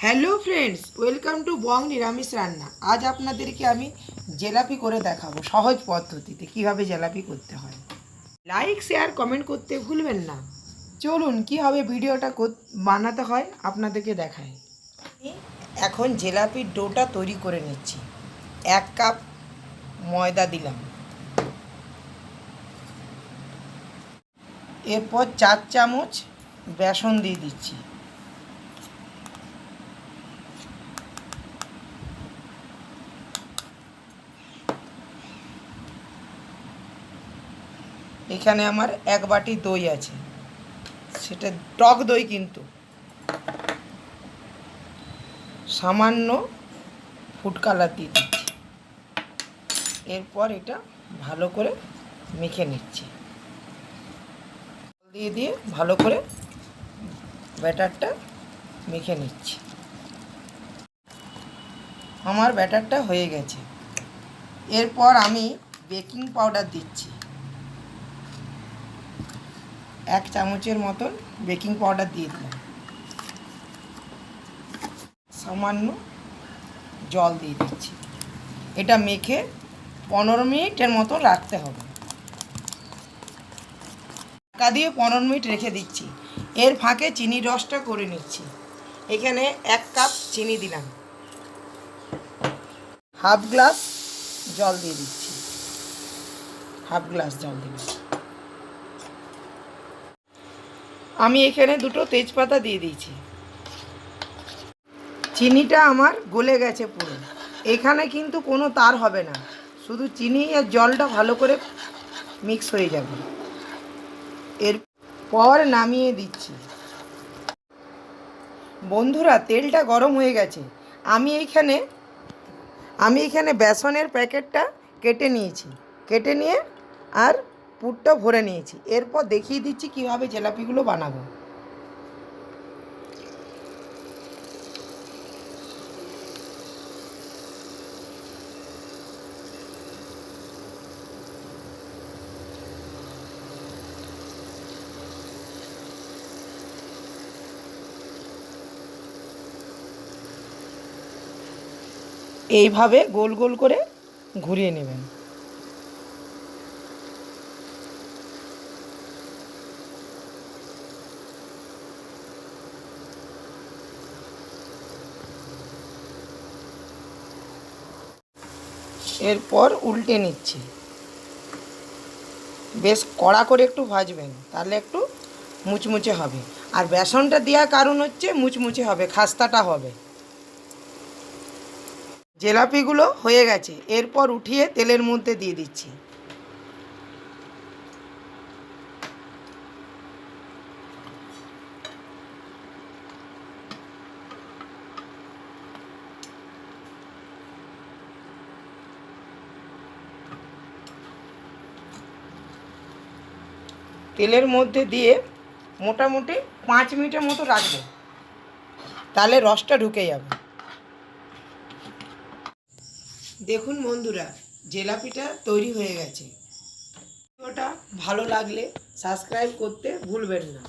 Hello friends, welcome to বং নিরামিষ রান্না। আজ আপনাদেরকে আমি জিলাপি করে দেখাবো সহজ পদ্ধতিতে কিভাবে জিলাপি করতে হয়। লাইক শেয়ার কমেন্ট করতে ভুলবেন না। চলুন কীভাবে ভিডিওটা বানাতে হয় আপনাদেরকে দেখাই। এখন জিলাপির ডোটা তৈরি করে নিচ্ছি। 1 কাপ ময়দা দিলাম, এরপর 4 চামচ বেসন দিয়ে দিচ্ছি। এখানে আমার 1 বাটি দই আছে, সেটা টক দই, কিন্তু সামান্য ফুড কালার দিয়ে দিচ্ছি। এরপর এটা ভালো করে মেখে নিচ্ছি। দিয়ে ভালো করে ব্যাটারটা মেখে নিচ্ছি। আমার ব্যাটারটা হয়ে গেছে। এরপর আমি বেকিং পাউডার দিচ্ছি। 1 চামচের মতন বেকিং পাউডার দিয়ে দিলাম। সামান্য জল দিয়ে দিচ্ছি। এটা মেখে 15 মিনিটের মতো রাখতে হবে। ঢাকা দিয়ে 15 মিনিট রেখে দিচ্ছি। এর ফাঁকে চিনির রসটা করে নিচ্ছি। এখানে 1 কাপ চিনি দিলাম, হাফ গ্লাস জল দিয়ে দিচ্ছি। হাফ গ্লাস জল দিলাম। আমি এখানে 2টো তেজপাতা দিয়ে দিয়েছি। চিনিটা আমার গলে গেছে পুরো। এখানে কিন্তু কোনো তার হবে না, শুধু চিনি আর জলটা ভালো করে মিক্স হয়ে যাবে। এরপর নামিয়ে দিচ্ছি। বন্ধুরা, তেলটা গরম হয়ে গেছে। আমি এখানে বেসনের প্যাকেটটা কেটে নিয়েছি। কেটে নিয়ে আর পুরটা ভরে নিয়েছি। এরপর দেখিয়ে দিচ্ছি কীভাবে জিলাপিগুলো বানাবো। এইভাবে গোল গোল করে ঘুরিয়ে নেবেন। এরপর উল্টে নিচ্ছি। বেশ কড়া করে একটু ভাজবেন, তাহলে একটু মুচমুচে হবে। আর বেসনটা দেওয়ার কারণ হচ্ছে মুচমুচে হবে, খাস্তাটা হবে। জিলাপিগুলো হয়ে গেছে। এরপর উঠিয়ে তেলের মধ্যে দিয়ে দিচ্ছি। তেলের মধ্যে দিয়ে মোটামুটি 5 মিনিটের মতো রাখবো, তাহলে রসটা ঢুকে যাবে। দেখুন বন্ধুরা, জিলাপিটা তৈরি হয়ে গেছে। ভিডিওটা ভালো লাগলে সাবস্ক্রাইব করতে ভুলবেন না।